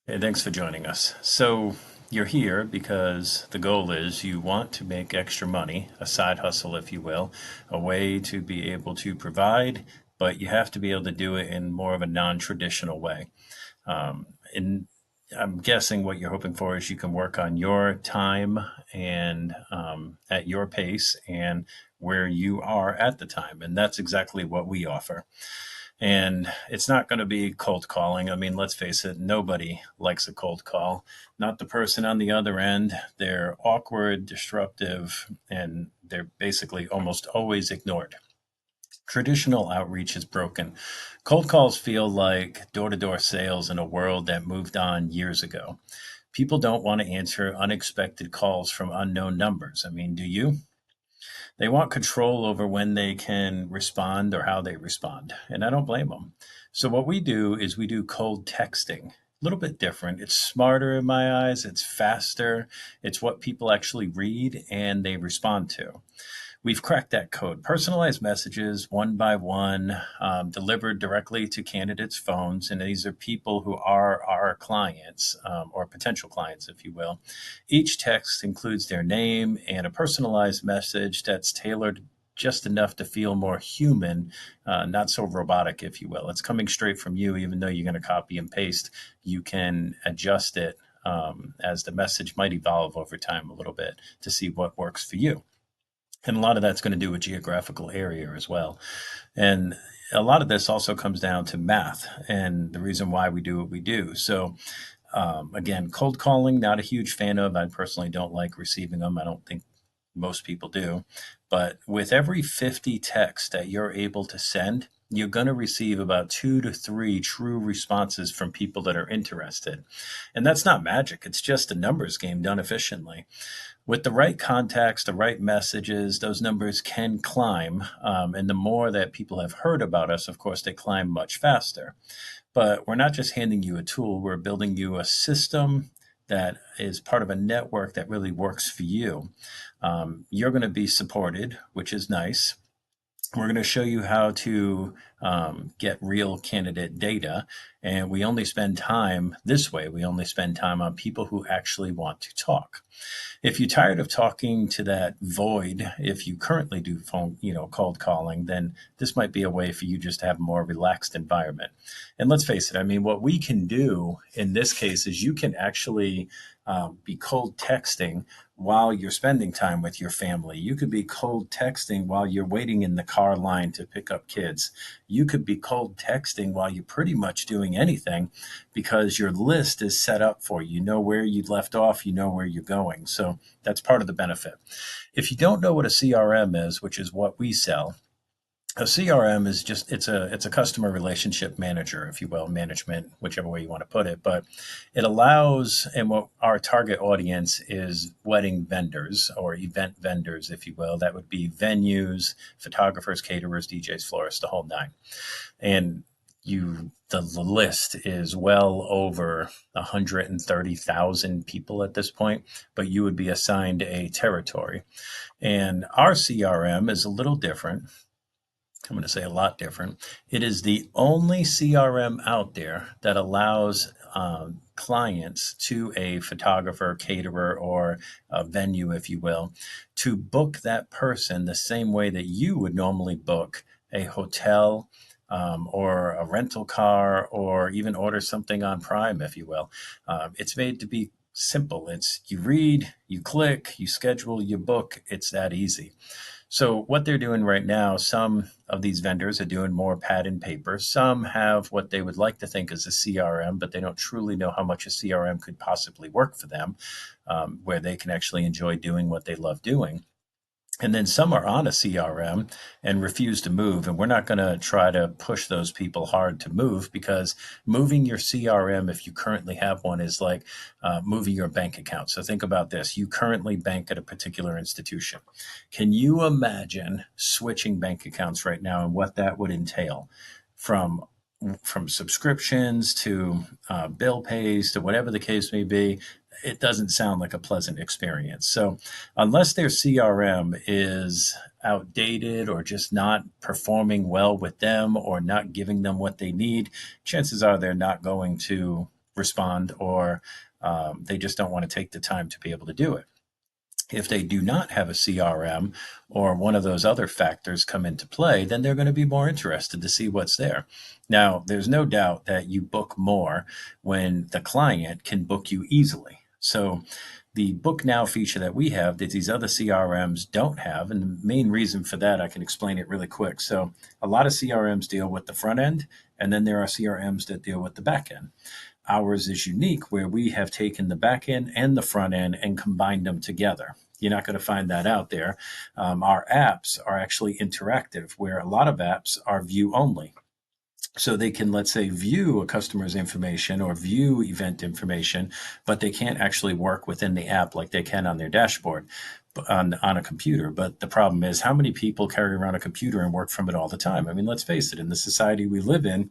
Hey, thanks for joining us. So, you're here because the goal is you want to make extra money, a side hustle, if you will, a way to be able to provide, but you have to be able to do it in more of a non traditional way. And I'm guessing what you're hoping for is you can work on your time and at your pace and where you are at the time. And that's exactly what we offer. And it's not going to be cold calling. I mean, let's face it, nobody likes a cold call. Not the person on the other end. They're awkward, disruptive, and they're basically almost always ignored. Traditional outreach is broken. Cold calls feel like door to door sales in a world that moved on years ago. People don't want to answer unexpected calls from unknown numbers. I mean, do you? They want control over when they can respond or how they respond, and I don't blame them. So, what we do is we do cold texting. A little bit different. It's smarter in my eyes, it's faster, it's what people actually read and they respond to. We've cracked that code. Personalized messages, one by one, delivered directly to candidates' phones. And these are people who are our clients or potential clients, if you will. Each text includes their name and a personalized message that's tailored just enough to feel more human, not so robotic, if you will. It's coming straight from you, even though you're going to copy and paste. You can adjust it as the message might evolve over time a little bit to see what works for you. And a lot of that's going to do with geographical area as well. And a lot of this also comes down to math and the reason why we do what we do. So, again, cold calling, not a huge fan of. I personally don't like receiving them. I don't think most people do. But with every 50 texts that you're able to send, you're going to receive about 2 to 3 true responses from people that are interested. And that's not magic, it's just a numbers game done efficiently. With the right contacts, the right messages, those numbers can climb. And the more that people have heard about us, of course, they climb much faster. But we're not just handing you a tool, we're building you a system that is part of a network that really works for you. You're going to be supported, which is nice. We're going to show you how to get real candidate data. And we only spend time this way. We only spend time on people who actually want to talk. If you're tired of talking to that void, if you currently do phone, cold calling, then this might be a way for you just to have a more relaxed environment. And let's face it, I mean, what we can do in this case is you can actually be cold texting while you're spending time with your family. You could be cold texting while you're waiting in the car line to pick up kids. You could be cold texting while you're pretty much doing anything because your list is set up for you. You know where you left off, you know where you're going. So that's part of the benefit. If you don't know what a CRM is, which is what we sell, a CRM is just it's a customer relationship manager, if you will, management, whichever way you want to put it. But it allows, and what our target audience is wedding vendors or event vendors, if you will. That would be venues, photographers, caterers, DJs, florists, the whole nine. And the list is well over 130,000 people at this point, but you would be assigned a territory. And our CRM is a little different. I'm going to say a lot different. It is the only CRM out there that allows clients to a photographer, caterer, or a venue, if you will, to book that person the same way that you would normally book a hotel or a rental car or even order something on Prime, if you will. It's made to be simple. It's you read, you click, you schedule, you book. It's that easy. So what they're doing right now, some of these vendors are doing more pad and paper. Some have what they would like to think is a CRM, but they don't truly know how much a CRM could possibly work for them, where they can actually enjoy doing what they love doing. And then some are on a CRM and refuse to move. And we're not going to try to push those people hard to move because moving your CRM, if you currently have one, is like moving your bank account. So think about this. You currently bank at a particular institution. Can you imagine switching bank accounts right now and what that would entail from from subscriptions to bill pays to whatever the case may be? It doesn't sound like a pleasant experience. So unless their CRM is outdated or just not performing well with them or not giving them what they need, chances are they're not going to respond, or they just don't want to take the time to be able to do it. If they do not have a CRM or one of those other factors come into play, then they're going to be more interested to see what's there. Now, there's no doubt that you book more when the client can book you easily. So the book now feature that we have that these other CRMs don't have, and the main reason for that, I can explain it really quick. So a lot of CRMs deal with the front end, and then there are CRMs that deal with the back end. Ours is unique where we have taken the back end and the front end and combined them together. You're not going to find that out there. Our apps are actually interactive, where a lot of apps are view only. So they can, let's say, view a customer's information or view event information, but they can't actually work within the app like they can on their dashboard on a computer. But the problem is, how many people carry around a computer and work from it all the time? I mean, let's face it, in the society we live in,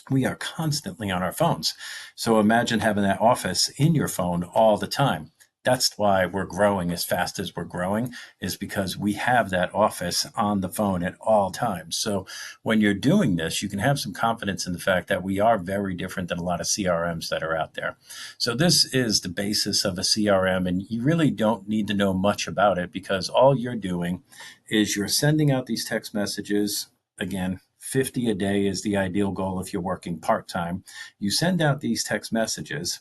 we are constantly on our phones. So imagine having that office in your phone all the time. That's why we're growing as fast as we're growing, is because we have that office on the phone at all times. So when you're doing this, you can have some confidence in the fact that we are very different than a lot of CRMs that are out there. So this is the basis of a CRM, and you really don't need to know much about it, because all you're doing is you're sending out these text messages. Again, 50 a day is the ideal goal if you're working part-time. You send out these text messages,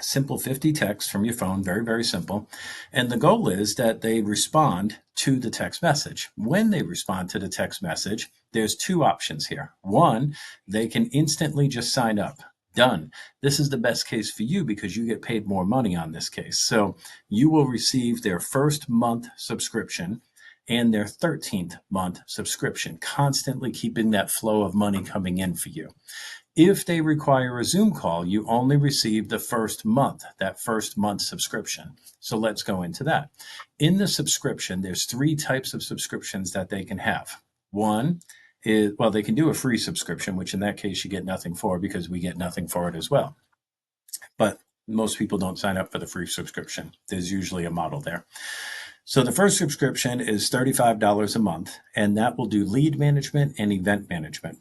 simple 50 texts from your phone, very, very simple. And the goal is that they respond to the text message. When they respond to the text message, there's two options here. One, they can instantly just sign up. Done. This is the best case for you because you get paid more money on this case. So you will receive their first month subscription and their 13th month subscription, constantly keeping that flow of money coming in for you. If they require a Zoom call, you only receive the first month, that first month subscription. So let's go into that. In the subscription, there's three types of subscriptions that they can have. One is, well, they can do a free subscription, which in that case you get nothing for, because we get nothing for it as well. But most people don't sign up for the free subscription. There's usually a model there. So the first subscription is $35 a month, and that will do lead management and event management.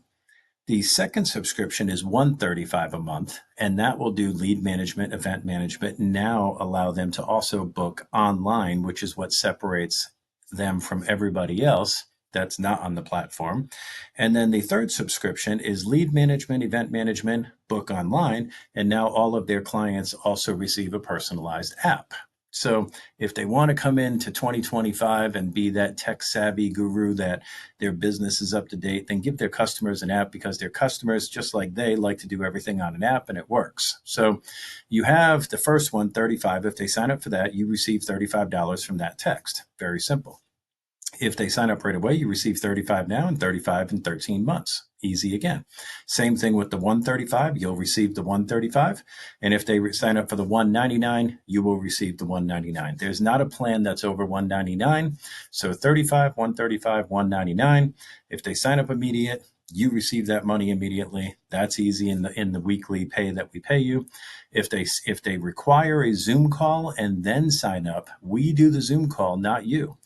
The second subscription is $135 a month, and that will do lead management, event management, and now allow them to also book online, which is what separates them from everybody else that's not on the platform. And then the third subscription is lead management, event management, book online, and now all of their clients also receive a personalized app. So if they want to come into 2025 and be that tech savvy guru that their business is up to date, then give their customers an app, because their customers, just like they, like to do everything on an app, and it works. So you have the first one, 35. If they sign up for that, you receive $35 from that text. Very simple. If they sign up right away, you receive 35 now and 35 in 13 months. Easy again. Same thing with the 135, you'll receive the 135. And if they sign up for the 199, you will receive the 199. There's not a plan that's over 199. So 35, 135, 199. If they sign up immediate, you receive that money immediately. That's easy in the weekly pay that we pay you. If they require a Zoom call and then sign up, we do the Zoom call, not you.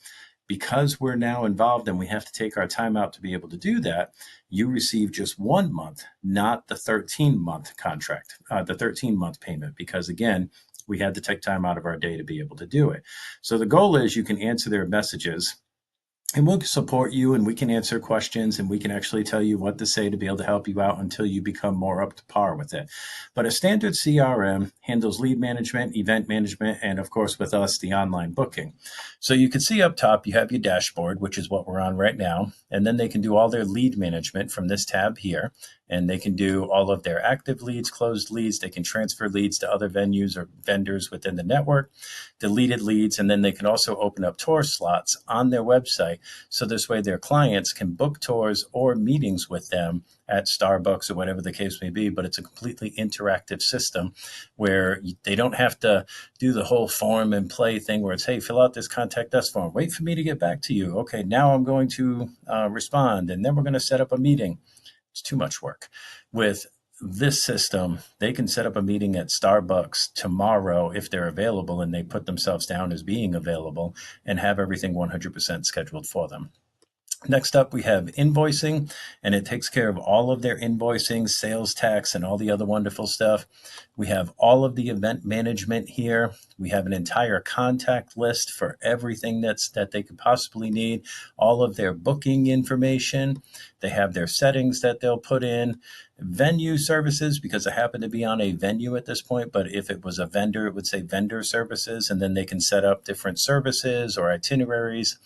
Because we're now involved and we have to take our time out to be able to do that, you receive just 1 month, not the 13-month contract, the 13-month payment, because again, we had to take time out of our day to be able to do it. So the goal is you can answer their messages, and we'll support you, and we can answer questions, and we can actually tell you what to say to be able to help you out until you become more up to par with it. But a standard CRM handles lead management, event management, and of course with us, the online booking. So you can see up top, you have your dashboard, which is what we're on right now. And then they can do all their lead management from this tab here. And they can do all of their active leads, closed leads. They can transfer leads to other venues or vendors within the network, deleted leads, and then they can also open up tour slots on their website. So this way their clients can book tours or meetings with them at Starbucks or whatever the case may be. But it's a completely interactive system where they don't have to do the whole form and play thing where it's, hey, fill out this contact us form. Wait for me to get back to you. Okay, now I'm going to respond, and then we're going to set up a meeting. It's too much work. With this system, they can set up a meeting at Starbucks tomorrow if they're available, and they put themselves down as being available and have everything 100% scheduled for them. Next up, we have invoicing, and it takes care of all of their invoicing, sales tax, and all the other wonderful stuff. We have all of the event management here. We have an entire contact list for everything that they could possibly need, all of their booking information. They have their settings that they'll put in, venue services, because I happen to be on a venue at this point, but if it was a vendor, it would say vendor services, and then they can set up different services or itineraries.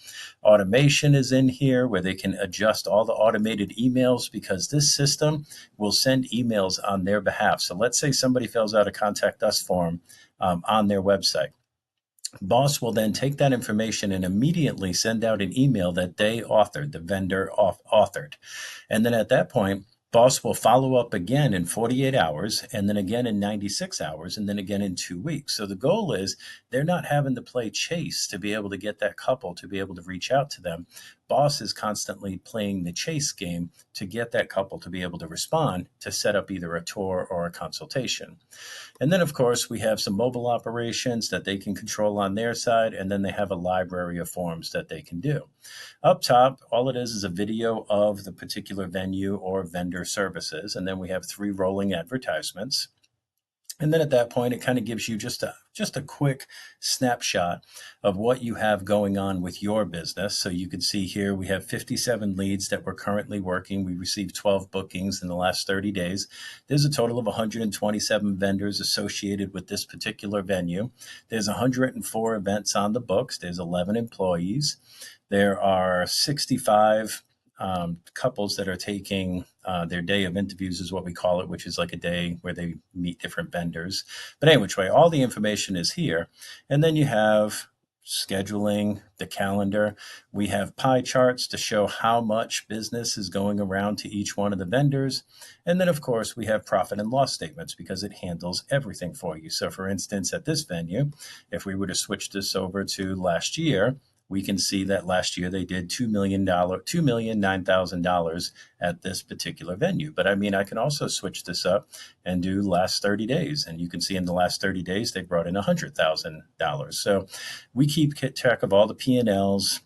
Automation is in here where they can adjust all the automated emails because this system will send emails on their behalf. So let's say somebody fills out a contact us form on their website. Boss will then take that information and immediately send out an email that they authored, the vendor authored. And then at that point, Boss will follow up again in 48 hours, and then again in 96 hours, and then again in 2 weeks. So the goal is they're not having to play chase to be able to get that couple to be able to reach out to them. Boss is constantly playing the chase game to get that couple to be able to respond to set up either a tour or a consultation. And then, of course, we have some mobile operations that they can control on their side, and then they have a library of forms that they can do. Up top, all it is a video of the particular venue or vendor services, and then we have 3 rolling advertisements. And then at that point, it kind of gives you just a quick snapshot of what you have going on with your business. So you can see here we have 57 leads that we're currently working. We received 12 bookings in the last 30 days. There's a total of 127 vendors associated with this particular venue. There's 104 events on the books. There's 11 employees. There are 65 couples that are taking their day of interviews, is what we call it, which is like a day where they meet different vendors. But anyway, which way, all the information is here. And then you have scheduling, the calendar. We have pie charts to show how much business is going around to each one of the vendors. And then, of course, we have profit and loss statements because it handles everything for you. So, for instance, at this venue, if we were to switch this over to last year, we can see that last year they did $2,009,000 at this particular venue. But I mean, I can also switch this up and do last 30 days. And you can see in the last 30 days, they brought in $100,000. So we keep track of all the P&Ls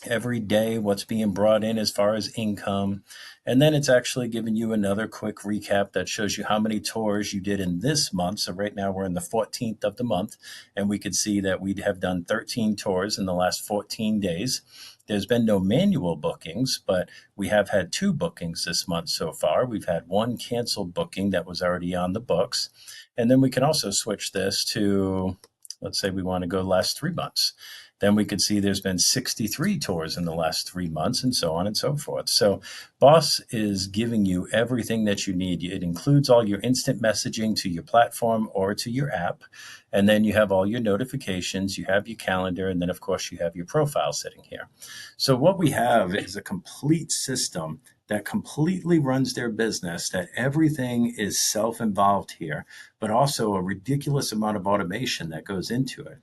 every day, what's being brought in as far as income. And then it's actually giving you another quick recap that shows you how many tours you did in this month. So right now we're in the 14th of the month, and we could see that we have done 13 tours in the last 14 days. There's been no manual bookings, but we have had 2 bookings this month so far. We've had 1 canceled booking that was already on the books. And then we can also switch this to, let's say we want to go last 3 months. Then we could see there's been 63 tours in the last 3 months, and so on and so forth. So Boss is giving you everything that you need. It includes all your instant messaging to your platform or to your app. And then you have all your notifications, you have your calendar, and then, of course, you have your profile sitting here. So what we have is a complete system that completely runs their business, that everything is self-involved here, but also a ridiculous amount of automation that goes into it.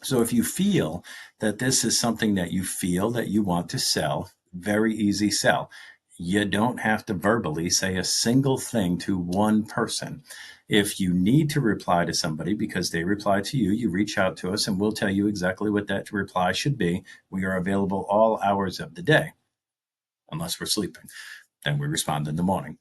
So if you feel that this is something that you feel that you want to sell, very easy sell. You don't have to verbally say a single thing to one person. If you need to reply to somebody because they reply to you, you reach out to us and we'll tell you exactly what that reply should be. We are available all hours of the day, unless we're sleeping. Then we respond in the morning.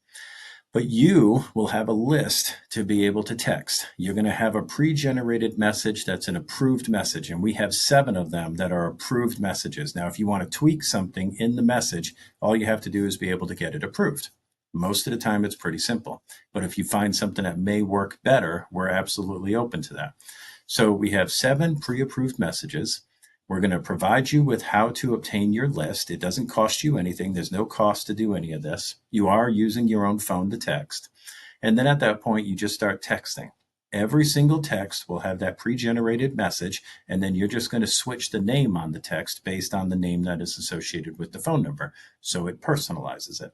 But you will have a list to be able to text. You're going to have a pre-generated message that's an approved message, and we have 7 of them that are approved messages. Now, if you want to tweak something in the message, all you have to do is be able to get it approved. Most of the time, it's pretty simple. But if you find something that may work better, we're absolutely open to that. So we have 7 pre-approved messages. We're going to provide you with how to obtain your list. It doesn't cost you anything. There's no cost to do any of this. You are using your own phone to text. And then at that point, you just start texting. Every single text will have that pre-generated message, and then you're just going to switch the name on the text based on the name that is associated with the phone number. So it personalizes it.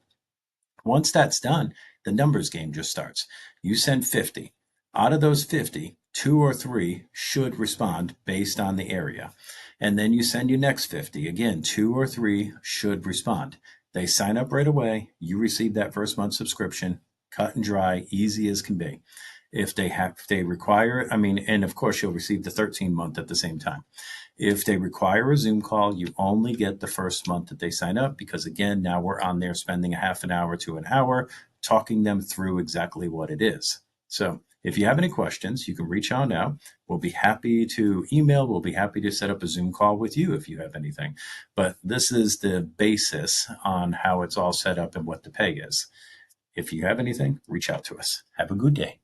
Once that's done, the numbers game just starts. You send 50. Out of those 50, 2 or 3 should respond based on the area. And then you send your next 50. Again, 2 or 3 should respond. They sign up right away. You receive that first month subscription. cut and dry, easy as can be. If they require, I mean, and of course you'll receive the 13-month at the same time. If they require a Zoom call, you only get the first month that they sign up because, again, now we're on there spending a half an hour to an hour talking them through exactly what it is. So if you have any questions, you can reach on out. We'll be happy to email. We'll be happy to set up a Zoom call with you if you have anything. But this is the basis on how it's all set up and what the pay is. If you have anything, reach out to us. Have a good day.